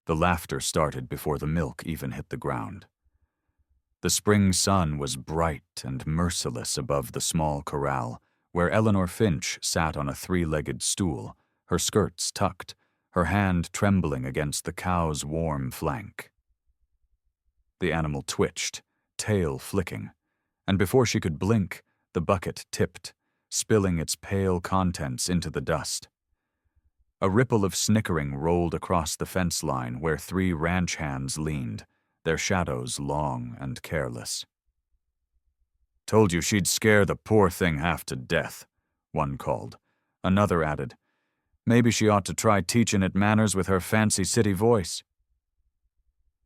The laughter started before the milk even hit the ground. The spring sun was bright and merciless above the small corral, where Eleanor Finch sat on a three-legged stool, her skirts tucked, her hand trembling against the cow's warm flank. The animal twitched, tail flicking, and before she could blink, the bucket tipped, spilling its pale contents into the dust. A ripple of snickering rolled across the fence line where three ranch hands leaned, their shadows long and careless. "Told you she'd scare the poor thing half to death," one called. Another added, "Maybe she ought to try teaching it manners with her fancy city voice."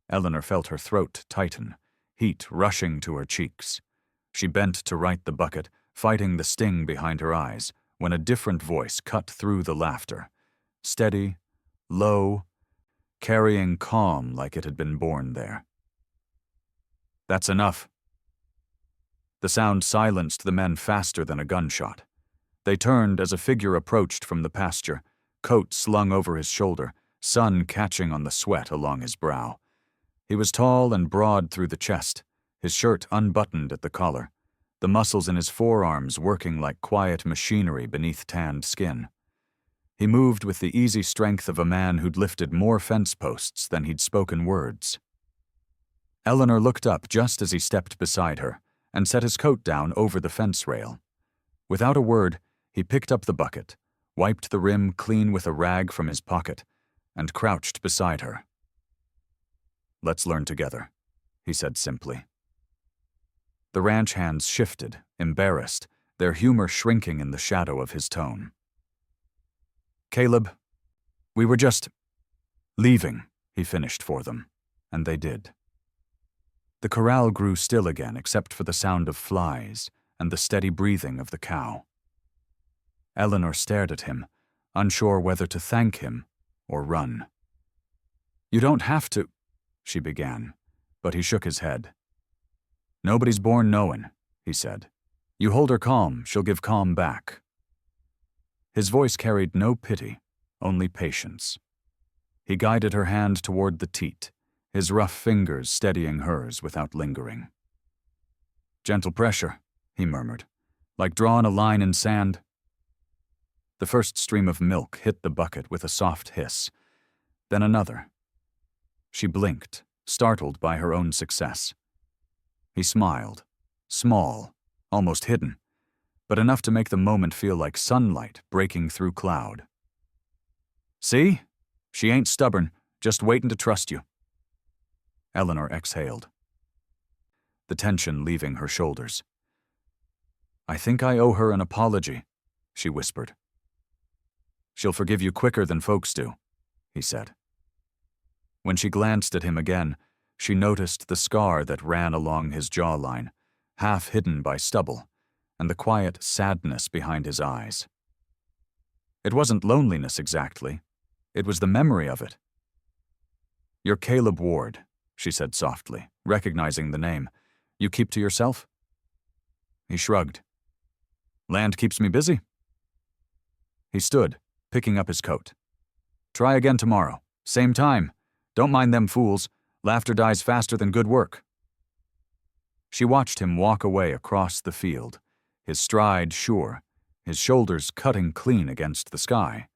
Eleanor felt her throat tighten, heat rushing to her cheeks. She bent to right the bucket, fighting the sting behind her eyes, when a different voice cut through the laughter. Steady, low, carrying calm like it had been born there. "That's enough." The sound silenced the men faster than a gunshot. They turned as a figure approached from the pasture, coat slung over his shoulder, sun catching on the sweat along his brow. He was tall and broad through the chest, his shirt unbuttoned at the collar, the muscles in his forearms working like quiet machinery beneath tanned skin. He moved with the easy strength of a man who'd lifted more fence posts than he'd spoken words. Eleanor looked up just as he stepped beside her and set his coat down over the fence rail. Without a word, he picked up the bucket, wiped the rim clean with a rag from his pocket, and crouched beside her. "Let's learn together," he said simply. The ranch hands shifted, embarrassed, their humor shrinking in the shadow of his tone. "Caleb, we were just leaving," he finished for them, and they did. The corral grew still again except for the sound of flies and the steady breathing of the cow. Eleanor stared at him, unsure whether to thank him or run. "You don't have to," she began, but he shook his head. "Nobody's born knowing," he said. "You hold her calm, she'll give calm back." His voice carried no pity, only patience. He guided her hand toward the teat, his rough fingers steadying hers without lingering. "Gentle pressure," he murmured, "like drawing a line in sand." The first stream of milk hit the bucket with a soft hiss, then another. She blinked, startled by her own success. He smiled, small, almost hidden, but enough to make the moment feel like sunlight breaking through cloud. "See? She ain't stubborn, just waiting to trust you." Eleanor exhaled, the tension leaving her shoulders. "I think I owe her an apology," she whispered. "She'll forgive you quicker than folks do," he said. When she glanced at him again, she noticed the scar that ran along his jawline, half hidden by stubble, and the quiet sadness behind his eyes. It wasn't loneliness exactly. It was the memory of it. "You're Caleb Ward," she said softly, recognizing the name. "You keep to yourself?" He shrugged. "Land keeps me busy." He stood, picking up his coat. "Try again tomorrow. Same time. Don't mind them fools. Laughter dies faster than good work." She watched him walk away across the field, his stride sure, his shoulders cutting clean against the sky.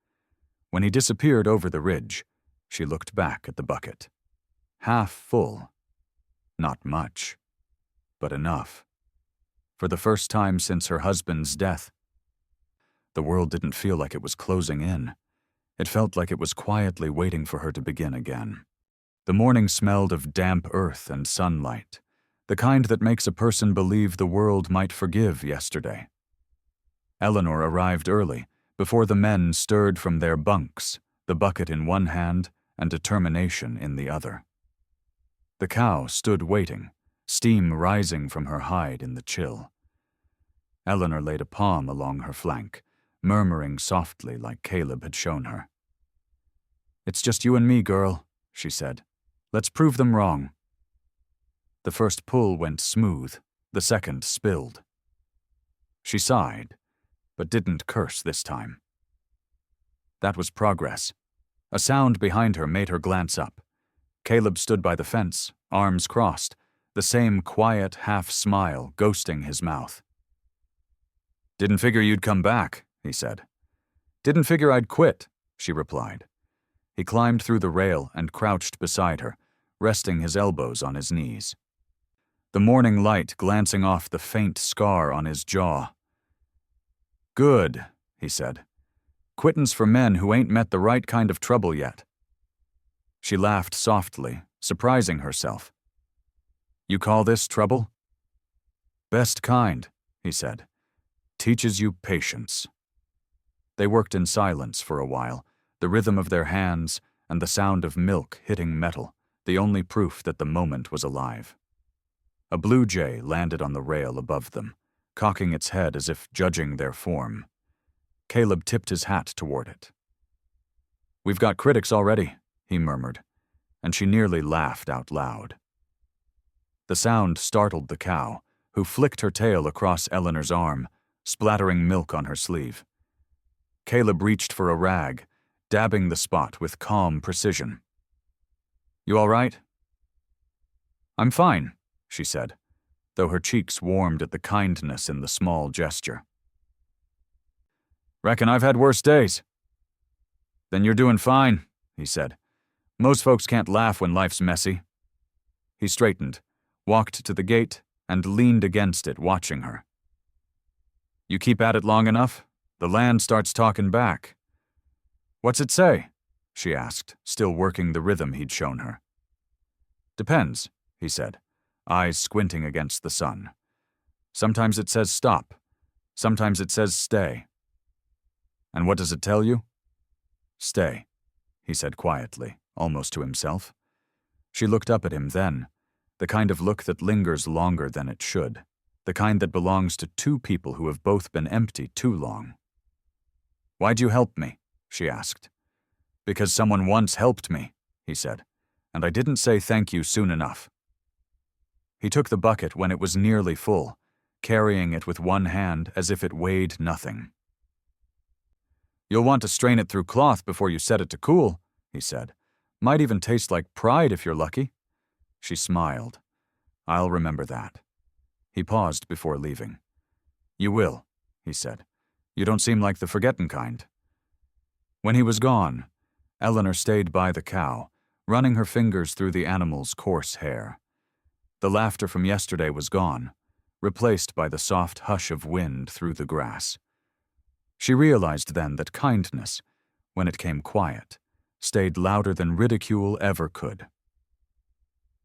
When he disappeared over the ridge, she looked back at the bucket. Half full. Not much, but enough. For the first time since her husband's death. The world didn't feel like it was closing in. It felt like it was quietly waiting for her to begin again. The morning smelled of damp earth and sunlight, the kind that makes a person believe the world might forgive yesterday. Eleanor arrived early, before the men stirred from their bunks, the bucket in one hand and determination in the other. The cow stood waiting, steam rising from her hide in the chill. Eleanor laid a palm along her flank, murmuring softly like Caleb had shown her. "It's just you and me, girl," she said. "Let's prove them wrong." The first pull went smooth, the second spilled. She sighed, but didn't curse this time. That was progress. A sound behind her made her glance up, Caleb stood by the fence, arms crossed, the same quiet half-smile ghosting his mouth. "Didn't figure you'd come back," he said. "Didn't figure I'd quit," she replied. He climbed through the rail and crouched beside her, resting his elbows on his knees. The morning light glancing off the faint scar on his jaw. "Good," he said. "Quittin's for men who ain't met the right kind of trouble yet." She laughed softly, surprising herself. "You call this trouble?" "Best kind," he said. "Teaches you patience." They worked in silence for a while, the rhythm of their hands and the sound of milk hitting metal, the only proof that the moment was alive. A blue jay landed on the rail above them, cocking its head as if judging their form. Caleb tipped his hat toward it. "We've got critics already," he murmured, and she nearly laughed out loud. The sound startled the cow, who flicked her tail across Eleanor's arm, splattering milk on her sleeve. Caleb reached for a rag, dabbing the spot with calm precision. "You all right?" "I'm fine," she said, though her cheeks warmed at the kindness in the small gesture. "Reckon I've had worse days." "Then you're doing fine," he said. "Most folks can't laugh when life's messy." He straightened, walked to the gate, and leaned against it, watching her. "You keep at it long enough, the land starts talking back." "What's it say?" she asked, still working the rhythm he'd shown her. "Depends," he said, eyes squinting against the sun. "Sometimes it says stop. Sometimes it says stay." "And what does it tell you?" "Stay," he said quietly, almost to himself. She looked up at him then, the kind of look that lingers longer than it should, the kind that belongs to two people who have both been empty too long. "Why'd you help me?" she asked. "Because someone once helped me," he said, "and I didn't say thank you soon enough." He took the bucket when it was nearly full, carrying it with one hand as if it weighed nothing. "You'll want to strain it through cloth before you set it to cool," he said. "Might even taste like pride if you're lucky." She smiled. "I'll remember that." He paused before leaving. "You will," he said. "You don't seem like the forgettin' kind." When he was gone, Eleanor stayed by the cow, running her fingers through the animal's coarse hair. The laughter from yesterday was gone, replaced by the soft hush of wind through the grass. She realized then that kindness, when it came quiet, stayed louder than ridicule ever could.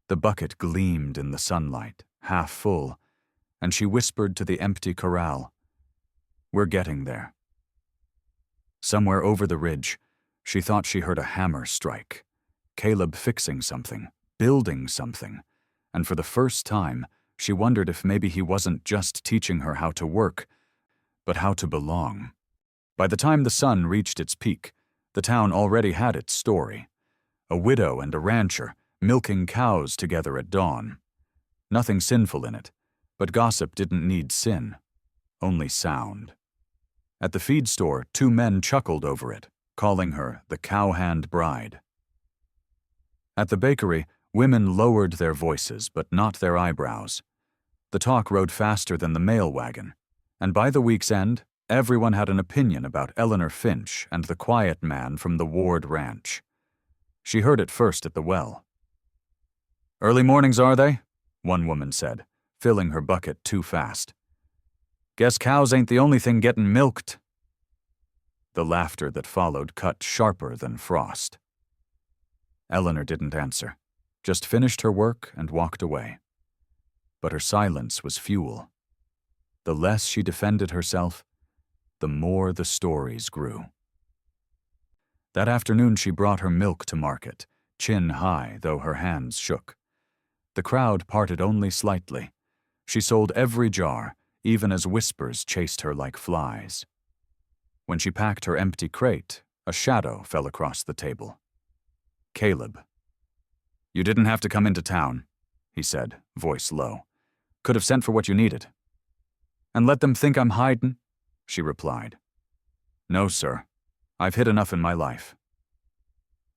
The bucket gleamed in the sunlight, half full, and she whispered to the empty corral, "We're getting there." Somewhere over the ridge, she thought she heard a hammer strike, Caleb fixing something, building something, and for the first time, she wondered if maybe he wasn't just teaching her how to work, but how to belong. By the time the sun reached its peak, the town already had its story. A widow and a rancher, milking cows together at dawn. Nothing sinful in it, but gossip didn't need sin, only sound. At the feed store, two men chuckled over it, calling her the cowhand bride. At the bakery, women lowered their voices, but not their eyebrows. The talk rode faster than the mail wagon, and by the week's end, everyone had an opinion about Eleanor Finch and the quiet man from the Ward Ranch. She heard it first at the well. "Early mornings, are they?" one woman said, filling her bucket too fast. "Guess cows ain't the only thing getting milked." The laughter that followed cut sharper than frost. Eleanor didn't answer, just finished her work and walked away. But her silence was fuel. The less she defended herself, the more the stories grew. That afternoon she brought her milk to market, chin high, though her hands shook. The crowd parted only slightly. She sold every jar, even as whispers chased her like flies. When she packed her empty crate, a shadow fell across the table. Caleb. "You didn't have to come into town," he said, voice low. "Could have sent for what you needed." "And let them think I'm hidin'?" she replied. "No, sir. I've hid enough in my life."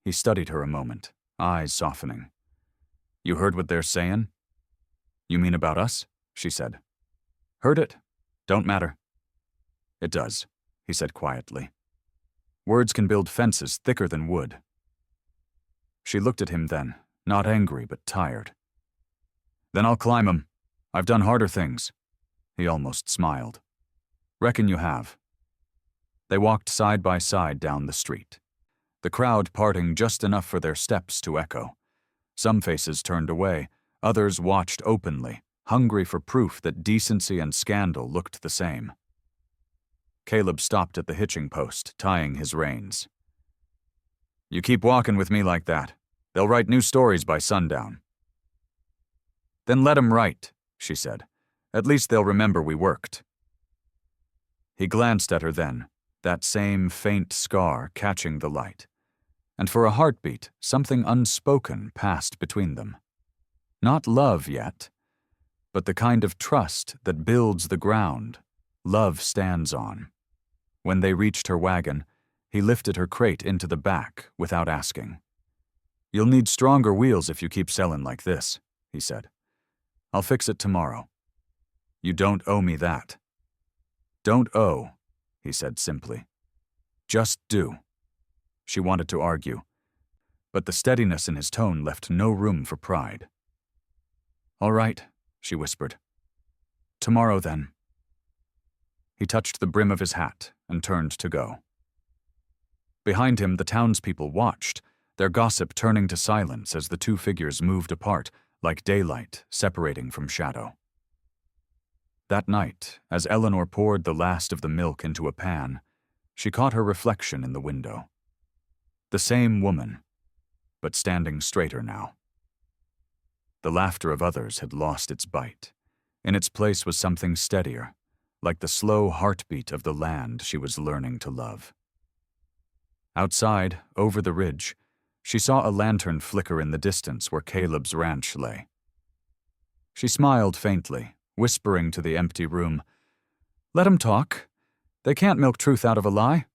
He studied her a moment, eyes softening. You heard what they're saying? You mean about us? She said. Heard it. Don't matter. It does, he said quietly. Words can build fences thicker than wood. She looked at him then, not angry but tired. Then I'll climb 'em. I've done harder things. He almost smiled. Reckon you have. They walked side by side down the street, the crowd parting just enough for their steps to echo. Some faces turned away, others watched openly, hungry for proof that decency and scandal looked the same. Caleb stopped at the hitching post, tying his reins. You keep walking with me like that. They'll write new stories by sundown. Then let 'em write, she said. At least they'll remember we worked. He glanced at her then, that same faint scar catching the light. And for a heartbeat, something unspoken passed between them. Not love yet, but the kind of trust that builds the ground love stands on. When they reached her wagon, he lifted her crate into the back without asking. You'll need stronger wheels if you keep selling like this, he said. I'll fix it tomorrow. You don't owe me that. Don't owe, he said simply. Just do. She wanted to argue, but the steadiness in his tone left no room for pride. All right, she whispered. Tomorrow then. He touched the brim of his hat and turned to go. Behind him, the townspeople watched, their gossip turning to silence as the two figures moved apart, like daylight separating from shadow. That night, as Eleanor poured the last of the milk into a pan, she caught her reflection in the window. The same woman, but standing straighter now. The laughter of others had lost its bite. In its place was something steadier, like the slow heartbeat of the land she was learning to love. Outside, over the ridge, she saw a lantern flicker in the distance where Caleb's ranch lay. She smiled faintly, whispering to the empty room, Let 'em talk. They can't milk truth out of a lie.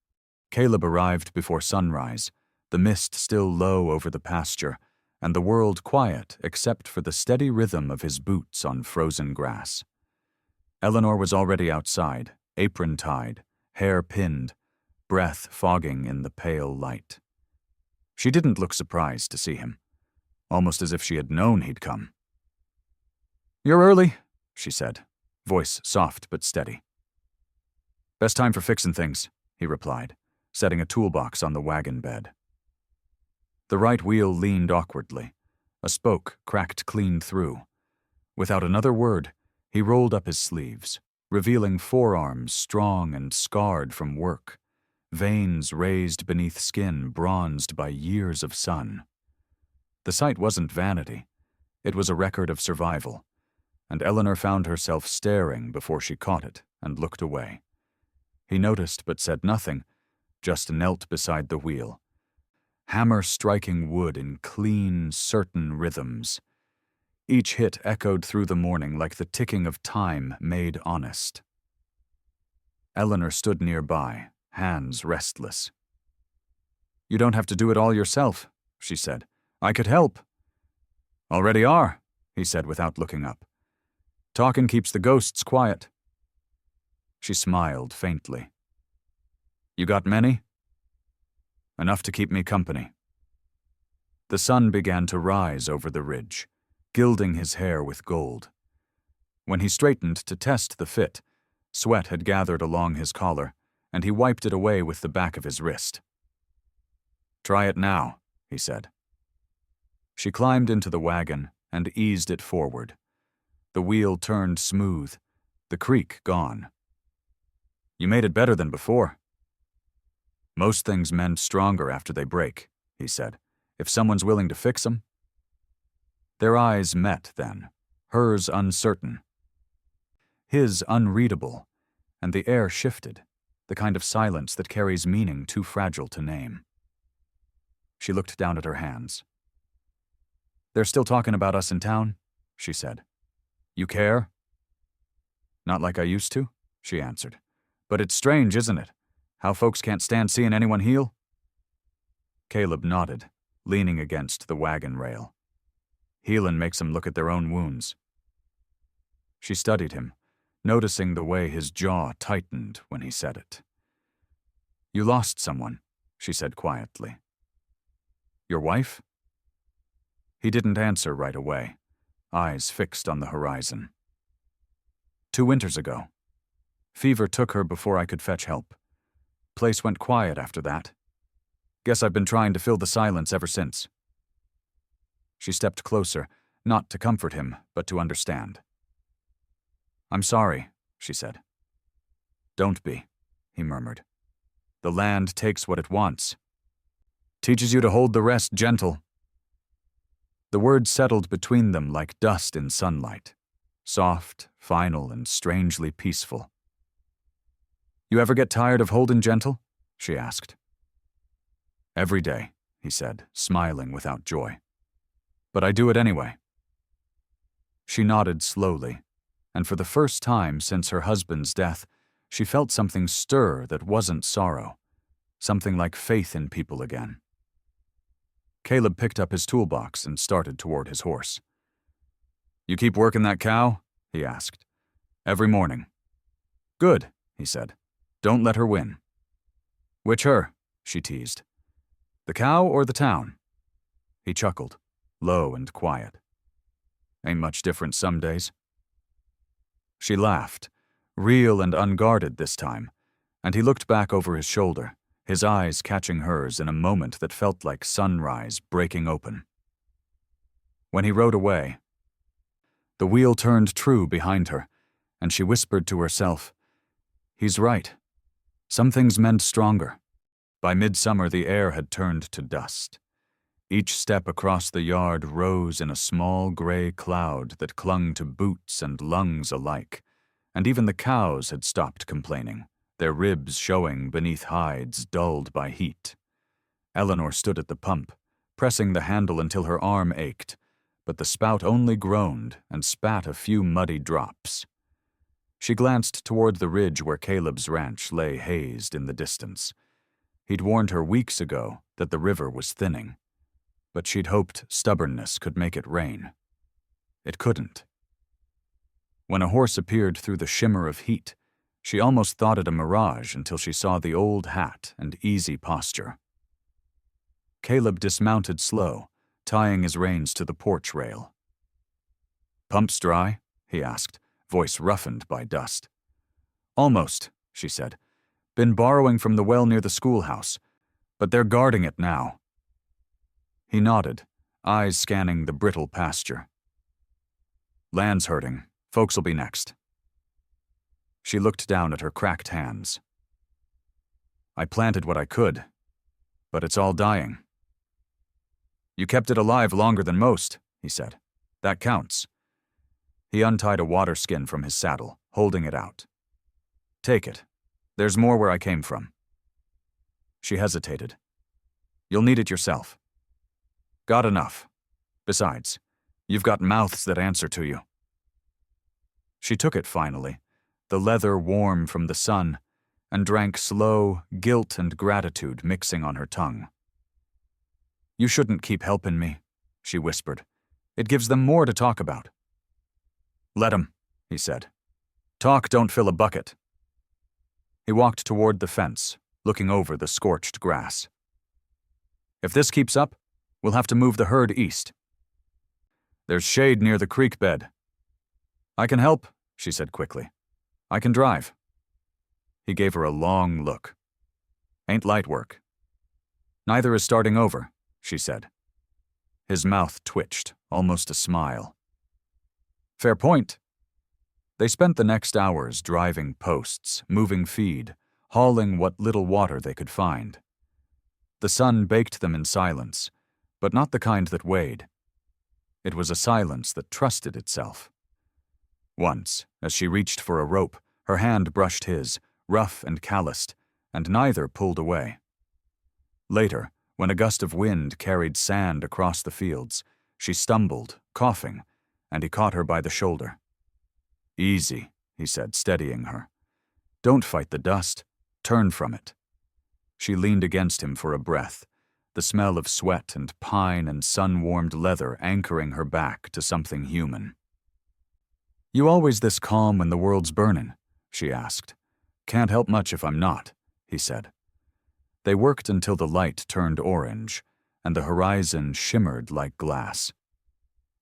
Caleb arrived before sunrise, the mist still low over the pasture, and the world quiet except for the steady rhythm of his boots on frozen grass. Eleanor was already outside, apron tied, hair pinned, breath fogging in the pale light. She didn't look surprised to see him, almost as if she had known he'd come. You're early, she said, voice soft but steady. Best time for fixin' things, he replied, setting a toolbox on the wagon bed. The right wheel leaned awkwardly. A spoke cracked clean through. Without another word, he rolled up his sleeves, revealing forearms strong and scarred from work, veins raised beneath skin bronzed by years of sun. The sight wasn't vanity. It was a record of survival, and Eleanor found herself staring before she caught it and looked away. He noticed but said nothing, just knelt beside the wheel, hammer striking wood in clean, certain rhythms. Each hit echoed through the morning like the ticking of time made honest. Eleanor stood nearby, hands restless. You don't have to do it all yourself, she said. I could help. Already are, he said without looking up. Talking keeps the ghosts quiet. She smiled faintly. You got many? Enough to keep me company. The sun began to rise over the ridge, gilding his hair with gold. When he straightened to test the fit, sweat had gathered along his collar, and he wiped it away with the back of his wrist. Try it now, he said. She climbed into the wagon and eased it forward. The wheel turned smooth, the creak gone. You made it better than before. Most things mend stronger after they break, he said, if someone's willing to fix them. Their eyes met then, hers uncertain, his unreadable, and the air shifted, the kind of silence that carries meaning too fragile to name. She looked down at her hands. They're still talking about us in town, she said. You care? Not like I used to, she answered. But it's strange, isn't it? How folks can't stand seeing anyone heal? Caleb nodded, leaning against the wagon rail. Healin' makes 'em look at their own wounds." She studied him, noticing the way his jaw tightened when he said it. "You lost someone," she said quietly. "Your wife?" He didn't answer right away, eyes fixed on the horizon. "2 winters ago. Fever took her before I could fetch help. Place went quiet after that. Guess I've been trying to fill the silence ever since." She stepped closer, not to comfort him, but to understand. "I'm sorry," she said. "Don't be," he murmured. "The land takes what it wants. Teaches you to hold the rest gentle." The words settled between them like dust in sunlight, soft, final, and strangely peaceful. "You ever get tired of holding gentle?" she asked. "Every day," he said, smiling without joy. "But I do it anyway." She nodded slowly, and for the first time since her husband's death, she felt something stir that wasn't sorrow, something like faith in people again. Caleb picked up his toolbox and started toward his horse. "You keep working that cow?" he asked. "Every morning." "Good," he said. "Don't let her win." "Which her?" she teased. "The cow or the town?" He chuckled, low and quiet. "Ain't much different some days." She laughed, real and unguarded this time, and he looked back over his shoulder, his eyes catching hers in a moment that felt like sunrise breaking open. When he rode away, the wheel turned true behind her, and she whispered to herself, "He's right. Some things mend stronger." By midsummer, the air had turned to dust. Each step across the yard rose in a small gray cloud that clung to boots and lungs alike, and even the cows had stopped complaining, their ribs showing beneath hides dulled by heat. Eleanor stood at the pump, pressing the handle until her arm ached, but the spout only groaned and spat a few muddy drops. She glanced toward the ridge where Caleb's ranch lay hazed in the distance. He'd warned her weeks ago that the river was thinning, but she'd hoped stubbornness could make it rain. It couldn't. When a horse appeared through the shimmer of heat, she almost thought it a mirage until she saw the old hat and easy posture. Caleb dismounted slow, tying his reins to the porch rail. "Pump's dry?" he asked, voice roughened by dust. "Almost," she said. "Been borrowing from the well near the schoolhouse, but they're guarding it now." He nodded, eyes scanning the brittle pasture. "Land's hurting. Folks'll be next." She looked down at her cracked hands. "I planted what I could, but it's all dying." "You kept it alive longer than most," he said. "That counts." He untied a water skin from his saddle, holding it out. "Take it. There's more where I came from." She hesitated. "You'll need it yourself." "Got enough. Besides, you've got mouths that answer to you." She took it finally, the leather warm from the sun, and drank slow, guilt and gratitude mixing on her tongue. "You shouldn't keep helping me," she whispered. "It gives them more to talk about." "Let 'em," he said. "Talk don't fill a bucket." He walked toward the fence, looking over the scorched grass. "If this keeps up, we'll have to move the herd east. There's shade near the creek bed." "I can help," she said quickly. "I can drive." He gave her a long look. "Ain't light work." "Neither is starting over," she said. His mouth twitched, almost a smile. "Fair point." They spent the next hours driving posts, moving feed, hauling what little water they could find. The sun baked them in silence, but not the kind that weighed. It was a silence that trusted itself. Once, as she reached for a rope, her hand brushed his, rough and calloused, and neither pulled away. Later, when a gust of wind carried sand across the fields, she stumbled, coughing, and he caught her by the shoulder. "Easy," he said, steadying her. "Don't fight the dust. Turn from it." She leaned against him for a breath, the smell of sweat and pine and sun-warmed leather anchoring her back to something human. "You always this calm when the world's burnin'?" she asked. "Can't help much if I'm not," he said. They worked until the light turned orange, and the horizon shimmered like glass.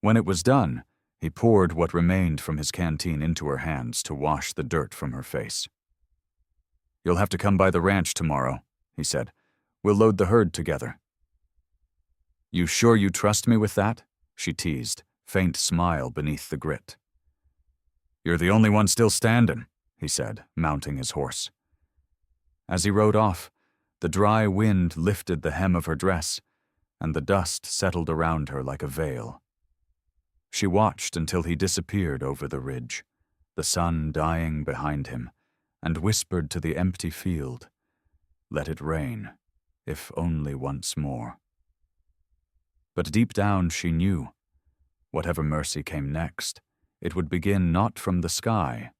When it was done, he poured what remained from his canteen into her hands to wash the dirt from her face. "You'll have to come by the ranch tomorrow," he said. "We'll load the herd together." "You sure you trust me with that?" she teased, faint smile beneath the grit. "You're the only one still standing," he said, mounting his horse. As he rode off, the dry wind lifted the hem of her dress, and the dust settled around her like a veil. She watched until he disappeared over the ridge, the sun dying behind him, and whispered to the empty field, "Let it rain, if only once more." But deep down she knew, whatever mercy came next, it would begin not from the sky,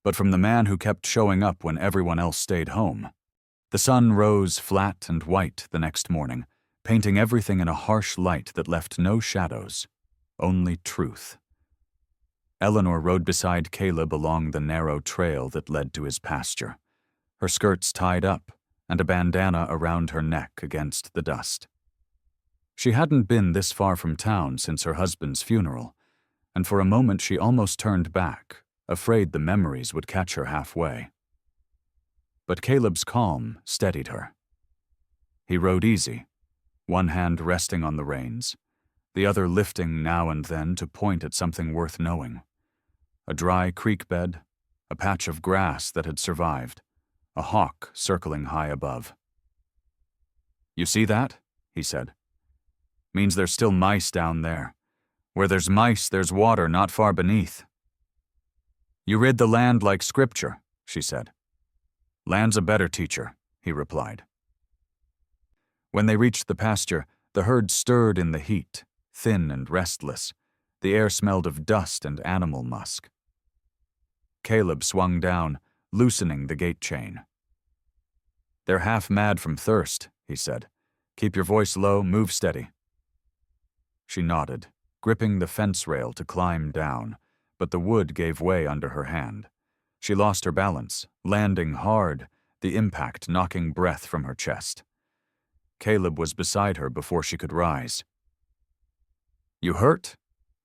but from the man who kept showing up when everyone else stayed home. The sun rose flat and white the next morning, painting everything in a harsh light that left no shadows, only truth. Eleanor rode beside Caleb along the narrow trail that led to his pasture, her skirts tied up and a bandana around her neck against the dust. She hadn't been this far from town since her husband's funeral, and for a moment she almost turned back, afraid the memories would catch her halfway. But Caleb's calm steadied her. He rode easy, one hand resting on the reins, the other lifting now and then to point at something worth knowing. A dry creek bed, a patch of grass that had survived, a hawk circling high above. "You see that?" he said. "Means there's still mice down there. Where there's mice, there's water not far beneath." "You rid the land like scripture," she said. "Land's a better teacher," he replied. When they reached the pasture, the herd stirred in the heat, thin and restless. The air smelled of dust and animal musk. Caleb swung down, loosening the gate chain. "They're half mad from thirst," he said. "Keep your voice low, move steady." She nodded, gripping the fence rail to climb down, but the wood gave way under her hand. She lost her balance, landing hard, the impact knocking breath from her chest. Caleb was beside her before she could rise. "You hurt?"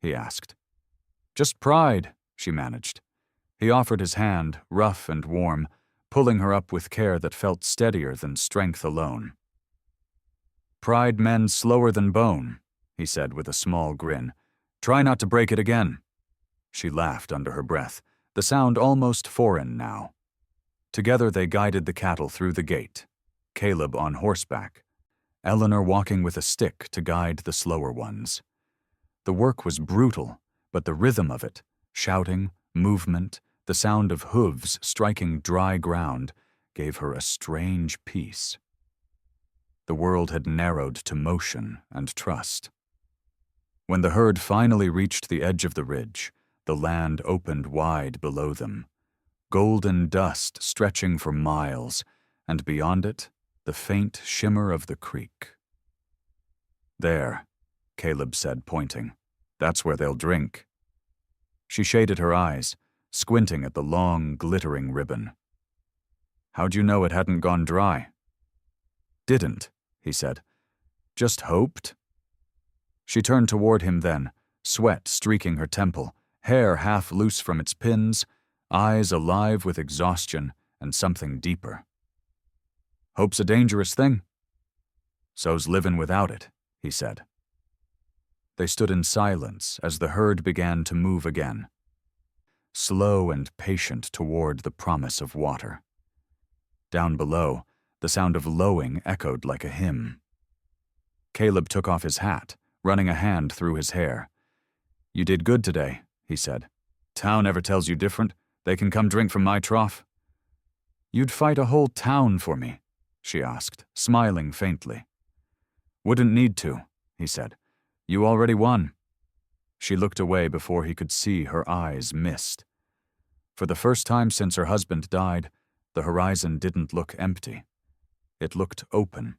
he asked. "Just pride," she managed. He offered his hand, rough and warm, pulling her up with care that felt steadier than strength alone. "Pride mends slower than bone," he said with a small grin. "Try not to break it again." She laughed under her breath, the sound almost foreign now. Together they guided the cattle through the gate, Caleb on horseback, Eleanor walking with a stick to guide the slower ones. The work was brutal, but the rhythm of it, shouting, movement, the sound of hooves striking dry ground, gave her a strange peace. The world had narrowed to motion and trust. When the herd finally reached the edge of the ridge, the land opened wide below them, golden dust stretching for miles, and beyond it, the faint shimmer of the creek. "There," Caleb said, pointing. "That's where they'll drink." She shaded her eyes, squinting at the long, glittering ribbon. "How'd you know it hadn't gone dry?" "Didn't," he said. "Just hoped." She turned toward him then, sweat streaking her temple, hair half loose from its pins, eyes alive with exhaustion and something deeper. "Hope's a dangerous thing." "So's livin' without it," he said. They stood in silence as the herd began to move again, slow and patient toward the promise of water. Down below, the sound of lowing echoed like a hymn. Caleb took off his hat, running a hand through his hair. "You did good today," he said. "Town ever tells you different? They can come drink from my trough?" "You'd fight a whole town for me?" she asked, smiling faintly. "Wouldn't need to," he said. "You already won." She looked away before he could see her eyes mist. For the first time since her husband died, the horizon didn't look empty. It looked open.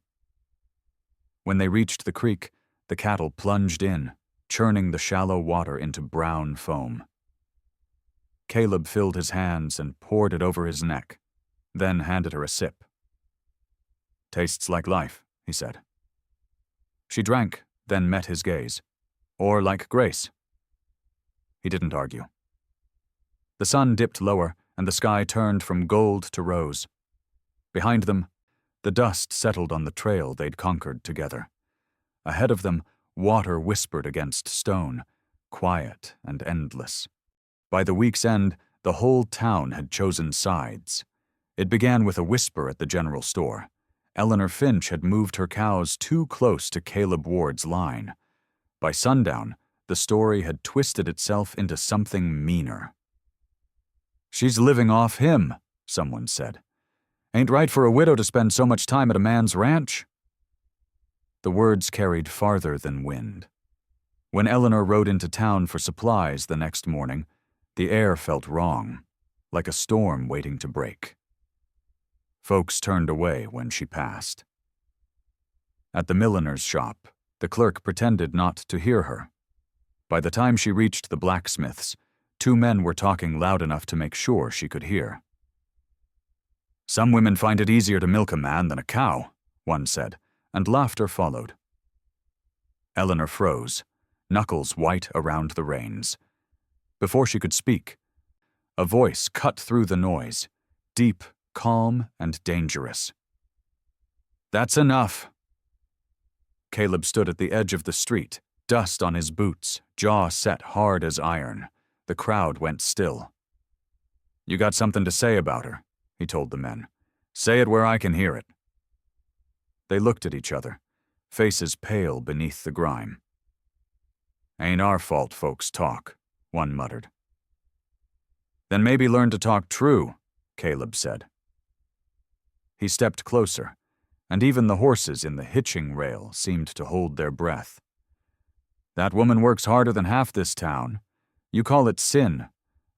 When they reached the creek, the cattle plunged in, churning the shallow water into brown foam. Caleb filled his hands and poured it over his neck, then handed her a sip. "Tastes like life," he said. She drank, then met his gaze. "Or like grace." He didn't argue. The sun dipped lower, and the sky turned from gold to rose. Behind them, the dust settled on the trail they'd conquered together. Ahead of them, water whispered against stone, quiet and endless. By the week's end, the whole town had chosen sides. It began with a whisper at the general store. Eleanor Finch had moved her cows too close to Caleb Ward's line. By sundown, the story had twisted itself into something meaner. "She's living off him," someone said. "Ain't right for a widow to spend so much time at a man's ranch." The words carried farther than wind. When Eleanor rode into town for supplies the next morning, the air felt wrong, like a storm waiting to break. Folks turned away when she passed. At the milliner's shop, the clerk pretended not to hear her. By the time she reached the blacksmith's, 2 men were talking loud enough to make sure she could hear. "Some women find it easier to milk a man than a cow," one said, and laughter followed. Eleanor froze, knuckles white around the reins. Before she could speak, a voice cut through the noise, deep, calm, and dangerous. "That's enough." Caleb stood at the edge of the street, dust on his boots, jaw set hard as iron. The crowd went still. "You got something to say about her," he told the men. "Say it where I can hear it." They looked at each other, faces pale beneath the grime. "Ain't our fault folks talk," one muttered. "Then maybe learn to talk true," Caleb said. He stepped closer, and even the horses in the hitching rail seemed to hold their breath. "That woman works harder than half this town. You call it sin.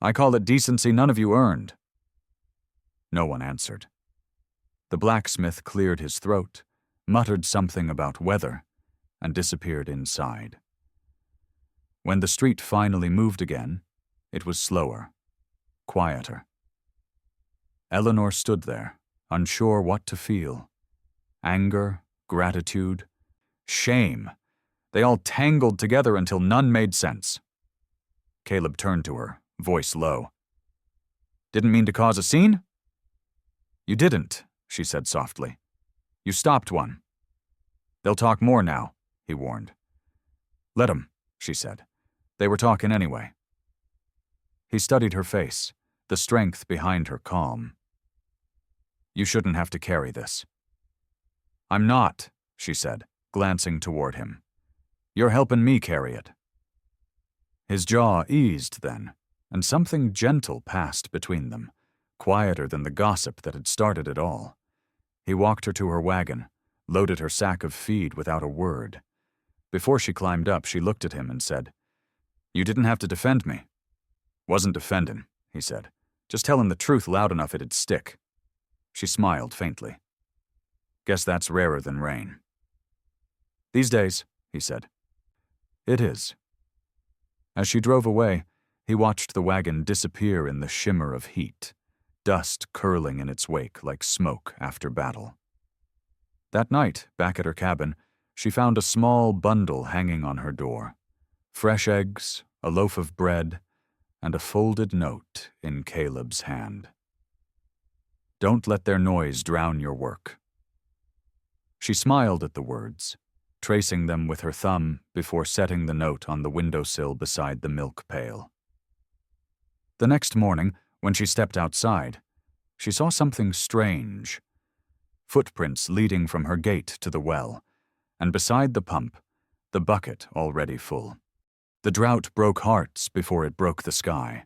I call it decency none of you earned." No one answered. The blacksmith cleared his throat, muttered something about weather, and disappeared inside. When the street finally moved again, it was slower, quieter. Eleanor stood there, unsure what to feel. Anger, gratitude, shame. They all tangled together until none made sense. Caleb turned to her, voice low. "Didn't mean to cause a scene?" "You didn't," she said softly. "You stopped one." "They'll talk more now," he warned. "Let 'em," she said. They were talking anyway. He studied her face, the strength behind her calm. "You shouldn't have to carry this." "I'm not," she said, glancing toward him. "You're helping me carry it." His jaw eased then, and something gentle passed between them, quieter than the gossip that had started it all. He walked her to her wagon, loaded her sack of feed without a word. Before she climbed up, she looked at him and said, "You didn't have to defend me." "Wasn't defendin'," he said. "Just tellin' the truth loud enough it'd stick." She smiled faintly. "Guess that's rarer than rain." "These days," he said. "It is." As she drove away, he watched the wagon disappear in the shimmer of heat, dust curling in its wake like smoke after battle. That night, back at her cabin, she found a small bundle hanging on her door. Fresh eggs, a loaf of bread, and a folded note in Caleb's hand. "Don't let their noise drown your work." She smiled at the words, tracing them with her thumb before setting the note on the windowsill beside the milk pail. The next morning, when she stepped outside, she saw something strange. Footprints leading from her gate to the well, and beside the pump, the bucket already full. The drought broke hearts before it broke the sky.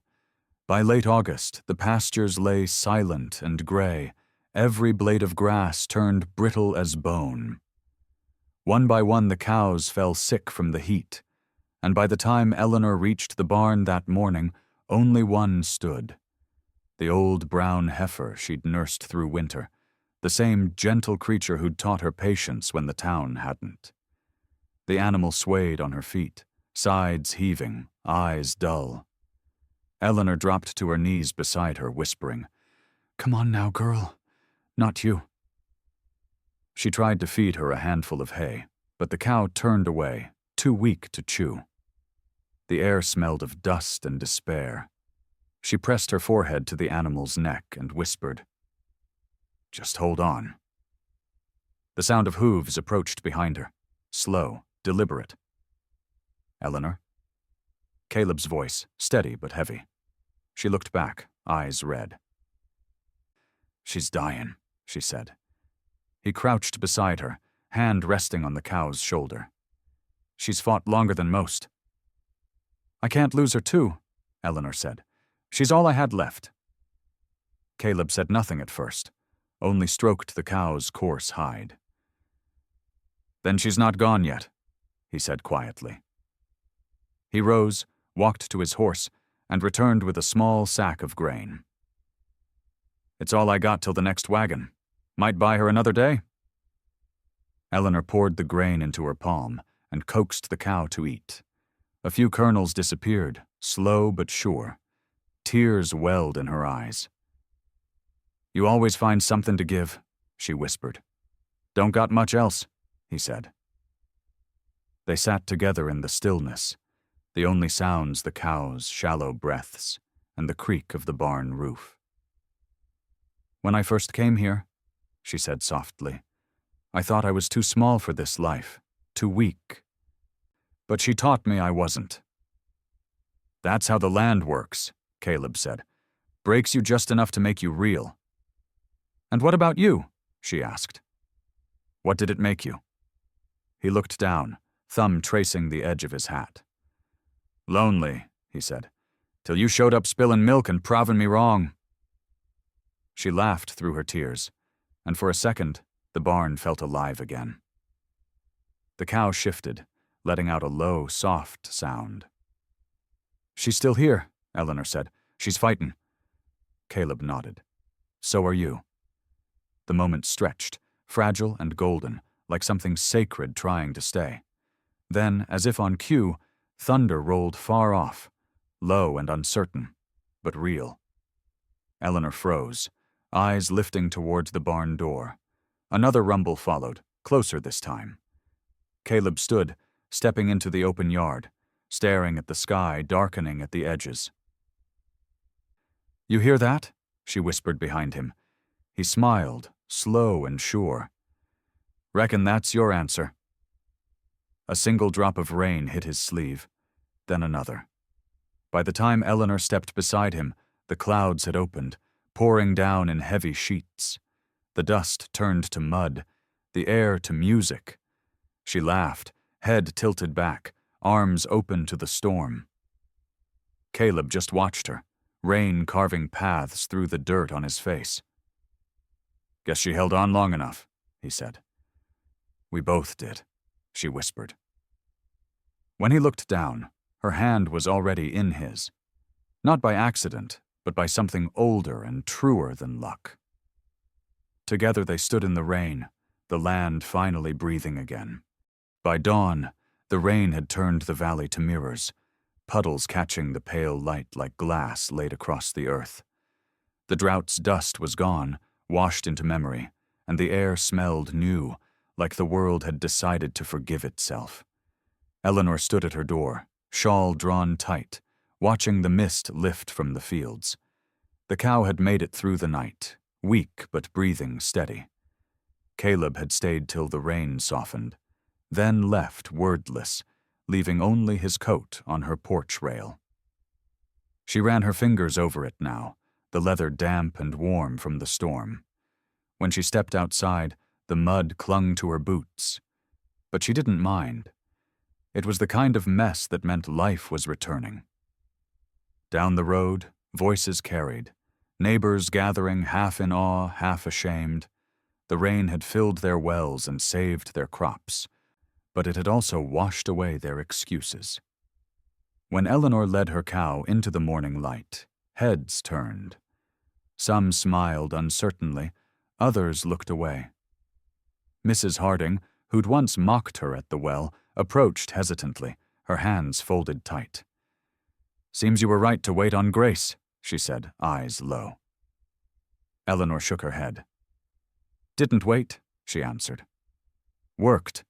By late August, the pastures lay silent and gray, every blade of grass turned brittle as bone. One by one the cows fell sick from the heat, and by the time Eleanor reached the barn that morning, only one stood. The old brown heifer she'd nursed through winter, the same gentle creature who'd taught her patience when the town hadn't. The animal swayed on her feet, sides heaving, eyes dull. Eleanor dropped to her knees beside her, whispering, "Come on now, girl. Not you." She tried to feed her a handful of hay, but the cow turned away, too weak to chew. The air smelled of dust and despair. She pressed her forehead to the animal's neck and whispered, "Just hold on." The sound of hooves approached behind her, slow, deliberate. "Eleanor?" Caleb's voice, steady but heavy. She looked back, eyes red. "She's dying," she said. He crouched beside her, hand resting on the cow's shoulder. "She's fought longer than most." "I can't lose her too," Eleanor said. "She's all I had left." Caleb said nothing at first, only stroked the cow's coarse hide. "Then she's not gone yet," he said quietly. He rose, walked to his horse, and returned with a small sack of grain. "It's all I got till the next wagon. Might buy her another day." Eleanor poured the grain into her palm and coaxed the cow to eat. A few kernels disappeared, slow but sure. Tears welled in her eyes. "You always find something to give," she whispered. "Don't got much else," he said. They sat together in the stillness, the only sounds the cow's shallow breaths and the creak of the barn roof. "When I first came here," she said softly, "I thought I was too small for this life, too weak. But she taught me I wasn't." "That's how the land works," Caleb said. "Breaks you just enough to make you real." "And what about you?" she asked. "What did it make you?" He looked down, thumb tracing the edge of his hat. "Lonely," he said, "till you showed up spilling milk and proving me wrong." She laughed through her tears, and for a second, the barn felt alive again. The cow shifted, letting out a low, soft sound. "She's still here," Eleanor said. "She's fighting." Caleb nodded. "So are you." The moment stretched, fragile and golden, like something sacred trying to stay. Then, as if on cue, thunder rolled far off, low and uncertain, but real. Eleanor froze, eyes lifting towards the barn door. Another rumble followed, closer this time. Caleb stood, stepping into the open yard, staring at the sky darkening at the edges. "You hear that?" she whispered behind him. He smiled, slow and sure. "Reckon that's your answer." A single drop of rain hit his sleeve, then another. By the time Eleanor stepped beside him, the clouds had opened, pouring down in heavy sheets. The dust turned to mud, the air to music. She laughed, head tilted back, arms open to the storm. Caleb just watched her, rain carving paths through the dirt on his face. "Guess she held on long enough," he said. "We both did," she whispered. When he looked down, her hand was already in his. Not by accident, but by something older and truer than luck. Together they stood in the rain, the land finally breathing again. By dawn, the rain had turned the valley to mirrors, puddles catching the pale light like glass laid across the earth. The drought's dust was gone, washed into memory, and the air smelled new, like the world had decided to forgive itself. Eleanor stood at her door, shawl drawn tight, watching the mist lift from the fields. The cow had made it through the night, weak but breathing steady. Caleb had stayed till the rain softened, then left wordless, leaving only his coat on her porch rail. She ran her fingers over it now, the leather damp and warm from the storm. When she stepped outside, the mud clung to her boots. But she didn't mind. It was the kind of mess that meant life was returning. Down the road, voices carried, neighbors gathering half in awe, half ashamed. The rain had filled their wells and saved their crops, but it had also washed away their excuses. When Eleanor led her cow into the morning light, heads turned. Some smiled uncertainly, Others looked away. Mrs. Harding, who'd once mocked her at the well, approached hesitantly, her hands folded tight. "Seems you were right to wait on Grace," she said, eyes low. Eleanor shook her head. "Didn't wait," she answered. "Worked."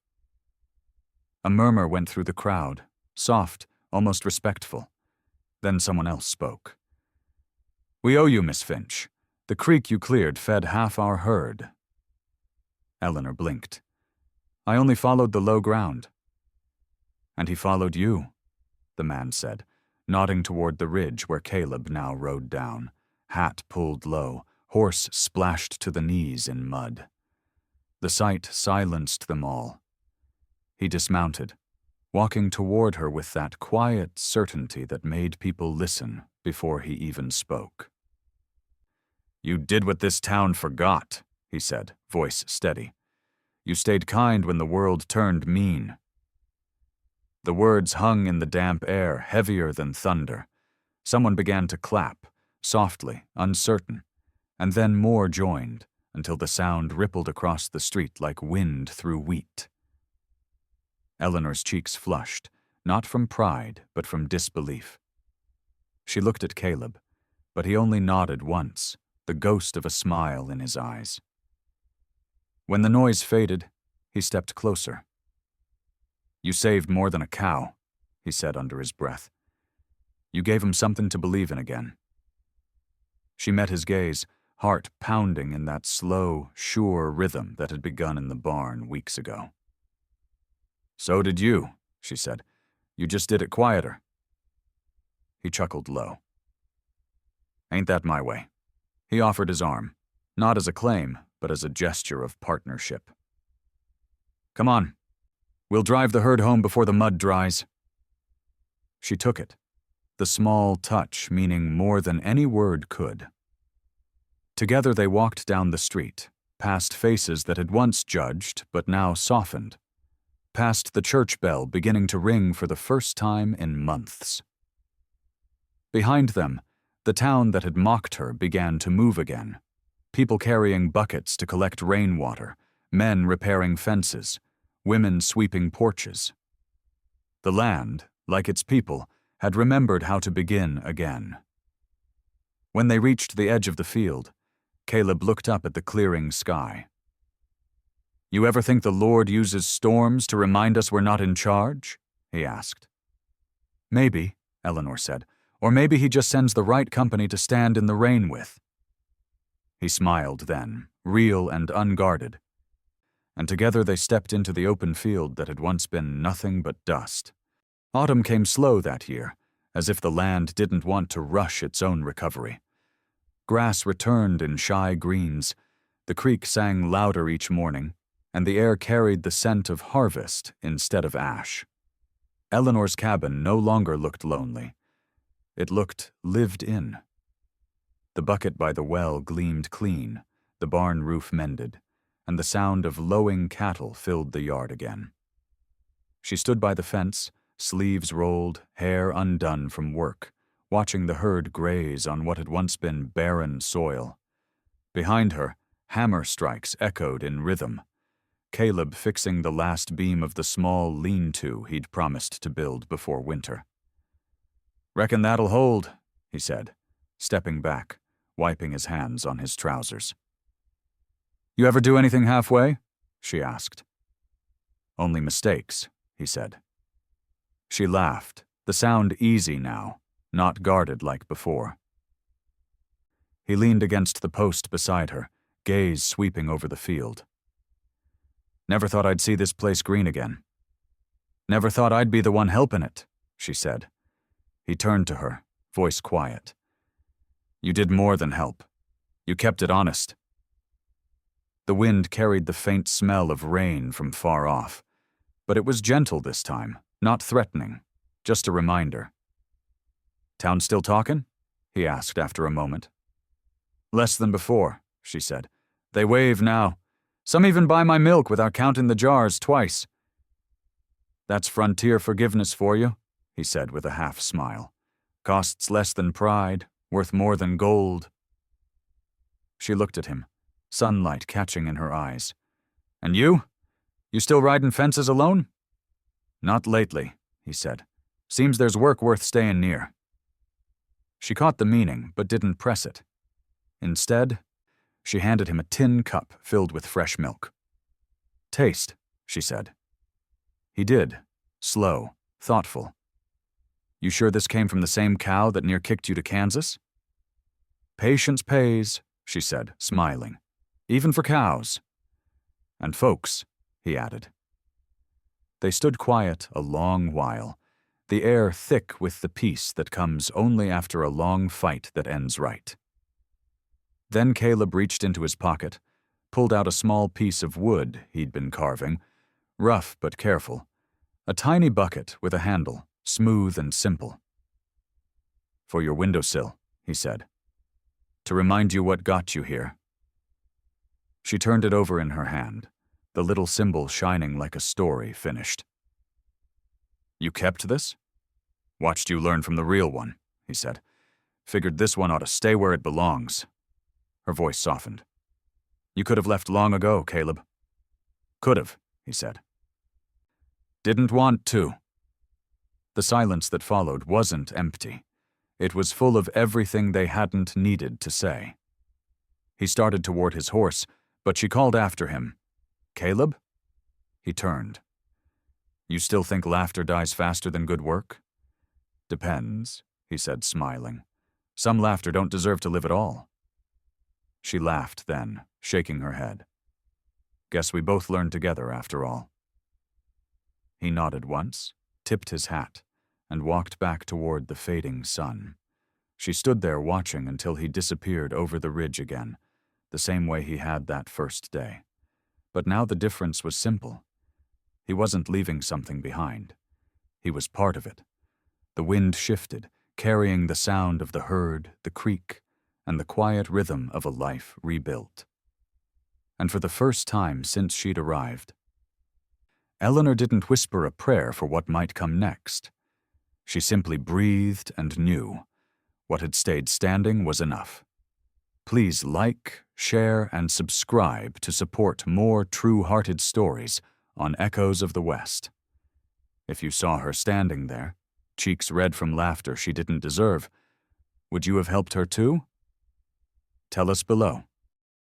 A murmur went through the crowd, soft, almost respectful. Then someone else spoke. "We owe you, Miss Finch. The creek you cleared fed half our herd." Eleanor blinked. "I only followed the low ground." "And he followed you," the man said, nodding toward the ridge where Caleb now rode down, hat pulled low, horse splashed to the knees in mud. The sight silenced them all. He dismounted, walking toward her with that quiet certainty that made people listen before he even spoke. "You did what this town forgot," he said, voice steady. "You stayed kind when the world turned mean." The words hung in the damp air, heavier than thunder. Someone began to clap, softly, uncertain, and then more joined, until the sound rippled across the street like wind through wheat. Eleanor's cheeks flushed, not from pride, but from disbelief. She looked at Caleb, but he only nodded once, the ghost of a smile in his eyes. When the noise faded, he stepped closer. "You saved more than a cow," he said under his breath. "You gave him something to believe in again." She met his gaze, heart pounding in that slow, sure rhythm that had begun in the barn weeks ago. "So did you," she said. "You just did it quieter." He chuckled low. "Ain't that my way?" He offered his arm, not as a claim, but as a gesture of partnership. "Come on. We'll drive the herd home before the mud dries." She took it, the small touch meaning more than any word could. Together they walked down the street, past faces that had once judged but now softened, past the church bell beginning to ring for the first time in months. Behind them, the town that had mocked her began to move again, people carrying buckets to collect rainwater, men repairing fences, women sweeping porches. The land, like its people, had remembered how to begin again. When they reached the edge of the field, Caleb looked up at the clearing sky. "You ever think the Lord uses storms to remind us we're not in charge?" he asked. "Maybe," Eleanor said, "or maybe he just sends the right company to stand in the rain with." He smiled then, real and unguarded, and together they stepped into the open field that had once been nothing but dust. Autumn came slow that year, as if the land didn't want to rush its own recovery. Grass returned in shy greens, the creek sang louder each morning, and the air carried the scent of harvest instead of ash. Eleanor's cabin no longer looked lonely. It looked lived in. The bucket by the well gleamed clean, the barn roof mended, and the sound of lowing cattle filled the yard again. She stood by the fence, sleeves rolled, hair undone from work, watching the herd graze on what had once been barren soil. Behind her, hammer strikes echoed in rhythm, Caleb fixing the last beam of the small lean-to he'd promised to build before winter. "Reckon that'll hold," he said, stepping back, wiping his hands on his trousers. "You ever do anything halfway?" she asked. "Only mistakes," he said. She laughed, the sound easy now, not guarded like before. He leaned against the post beside her, gaze sweeping over the field. "Never thought I'd see this place green again." "Never thought I'd be the one helping it," she said. He turned to her, voice quiet. "You did more than help. You kept it honest." The wind carried the faint smell of rain from far off, but it was gentle this time, not threatening, just a reminder. "Town still talking?" he asked after a moment. "Less than before," she said. "They wave now. Some even buy my milk without counting the jars twice." "That's frontier forgiveness for you," he said with a half smile. "Costs less than pride, worth more than gold." She looked at him, sunlight catching in her eyes. "And you? You still riding fences alone?" "Not lately," he said. "Seems there's work worth staying near." She caught the meaning, but didn't press it. Instead, she handed him a tin cup filled with fresh milk. "Taste," she said. He did, slow, thoughtful. "You sure this came from the same cow that near kicked you to Kansas?" "Patience pays," she said, smiling. "Even for cows." "And folks," he added. They stood quiet a long while, the air thick with the peace that comes only after a long fight that ends right. Then Caleb reached into his pocket, pulled out a small piece of wood he'd been carving, rough but careful, a tiny bucket with a handle, smooth and simple. "For your windowsill," he said. "To remind you what got you here." She turned it over in her hand, the little symbol shining like a story finished. "You kept this?" "Watched you learn from the real one," he said. "Figured this one ought to stay where it belongs." Her voice softened. "You could have left long ago, Caleb." "Could have," he said. "Didn't want to." The silence that followed wasn't empty. It was full of everything they hadn't needed to say. He started toward his horse, but she called after him. "Caleb?" He turned. "You still think laughter dies faster than good work?" "Depends," he said, smiling. "Some laughter don't deserve to live at all." She laughed then, shaking her head. "Guess we both learned together after all." He nodded once, tipped his hat, and walked back toward the fading sun. She stood there watching until he disappeared over the ridge again, the same way he had that first day. But now the difference was simple. He wasn't leaving something behind. He was part of it. The wind shifted, carrying the sound of the herd, the creek, and the quiet rhythm of a life rebuilt. And for the first time since she'd arrived, Eleanor didn't whisper a prayer for what might come next. She simply breathed and knew what had stayed standing was enough. Please like, share, and subscribe to support more true-hearted stories on Echoes of the West. If you saw her standing there, cheeks red from laughter she didn't deserve, would you have helped her too? Tell us below.